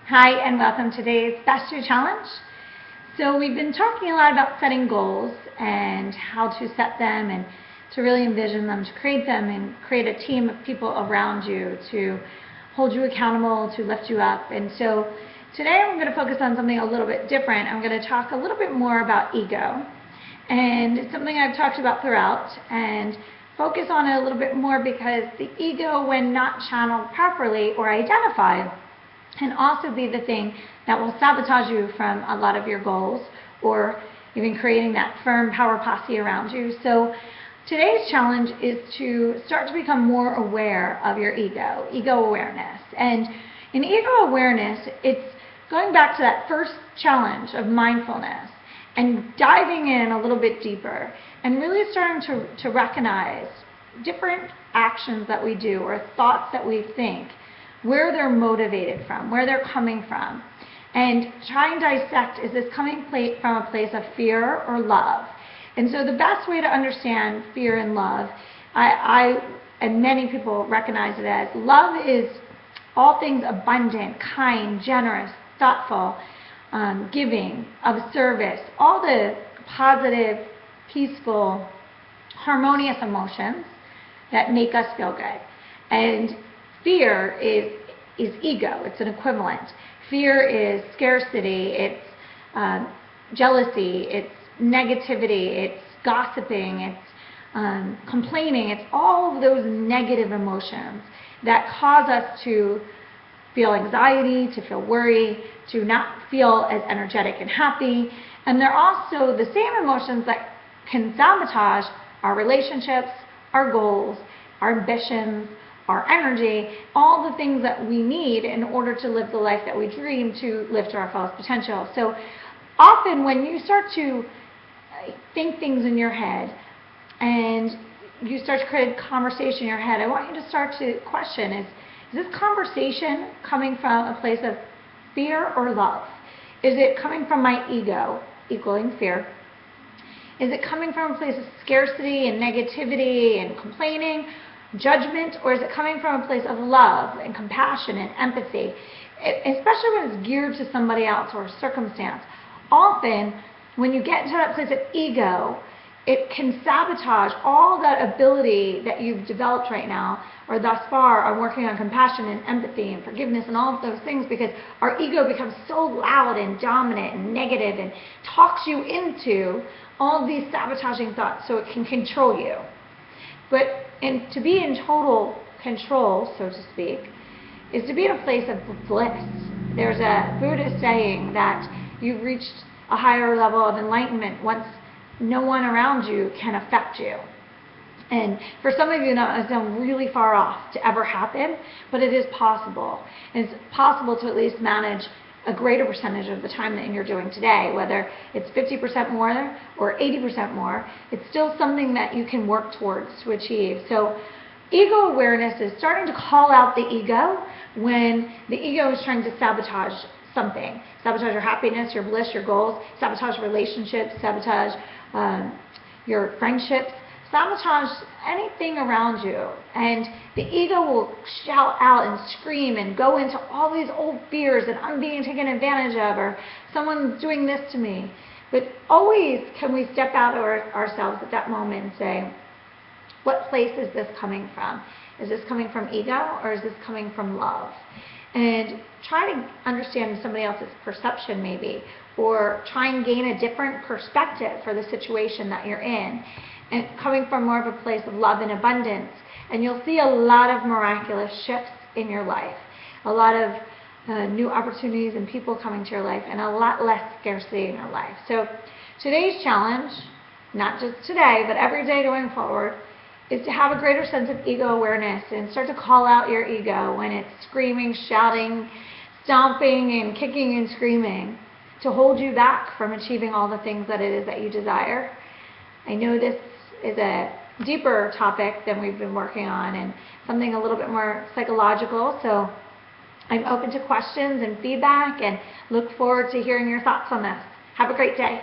Hi, and welcome to today's Best You Challenge. So we've been talking a lot about setting goals and how to set them and to really envision them, to create them and create a team of people around you to hold you accountable, to lift you up. And so today I'm going to focus on something a little bit different. I'm going to talk a little bit more about ego. And it's something I've talked about throughout and focus on it a little bit more because the ego, when not channeled properly or identified, can also be the thing that will sabotage you from a lot of your goals or even creating that firm power posse around you. So today's challenge is to start to become more aware of your ego awareness. And in ego awareness, it's going back to that first challenge of mindfulness and diving in a little bit deeper and really starting to recognize different actions that we do or thoughts that we think, where they're motivated from, where they're coming from, and try and dissect, is this coming from a place of fear or love? And so the best way to understand fear and love, I and many people recognize it as, love is all things abundant, kind, generous, thoughtful, giving, of service, all the positive, peaceful, harmonious emotions that make us feel good. And fear is ego. It's an equivalent. Fear is scarcity. It's jealousy. It's negativity. It's gossiping. It's complaining. It's all of those negative emotions that cause us to feel anxiety, to feel worry, to not feel as energetic and happy. And they're also the same emotions that can sabotage our relationships, our goals, our ambitions, our energy, all the things that we need in order to live the life that we dream to live to our fullest potential. So often when you start to think things in your head and you start to create a conversation in your head, I want you to start to question, is this conversation coming from a place of fear or love? Is it coming from my ego, equaling fear? Is it coming from a place of scarcity and negativity and complaining, judgment, or is it coming from a place of love and compassion and empathy, especially when it's geared to somebody else or a circumstance? Often, when you get into that place of ego, it can sabotage all that ability that you've developed right now or thus far on working on compassion and empathy and forgiveness and all of those things, because our ego becomes so loud and dominant and negative and talks you into all of these sabotaging thoughts so it can control you. And to be in total control, so to speak, is to be in a place of bliss. There's a Buddhist saying that you've reached a higher level of enlightenment once no one around you can affect you. And for some of you, that sounds really far off to ever happen, but it is possible. And it's possible to at least manage a greater percentage of the time that you're doing today, whether it's 50% more or 80% more. It's still something that you can work towards to achieve. So ego awareness is starting to call out the ego when the ego is trying to sabotage something. Sabotage your happiness, your bliss, your goals, sabotage relationships, sabotage your friendships, sabotage anything around you. And the ego will shout out and scream and go into all these old fears that I'm being taken advantage of, or someone's doing this to me. But always can we step out of ourselves at that moment and say, what place is this coming from? Is this coming from ego or is this coming from love? And try to understand somebody else's perception maybe, or try and gain a different perspective for the situation that you're in, and coming from more of a place of love and abundance. And you'll see a lot of miraculous shifts in your life, a lot of new opportunities and people coming to your life, and a lot less scarcity in your life. So today's challenge, not just today, but every day going forward, is to have a greater sense of ego awareness and start to call out your ego when it's screaming, shouting, stomping, and kicking and screaming to hold you back from achieving all the things that it is that you desire. I know this is a deeper topic than we've been working on and something a little bit more psychological, so I'm open to questions and feedback and look forward to hearing your thoughts on this. Have a great day.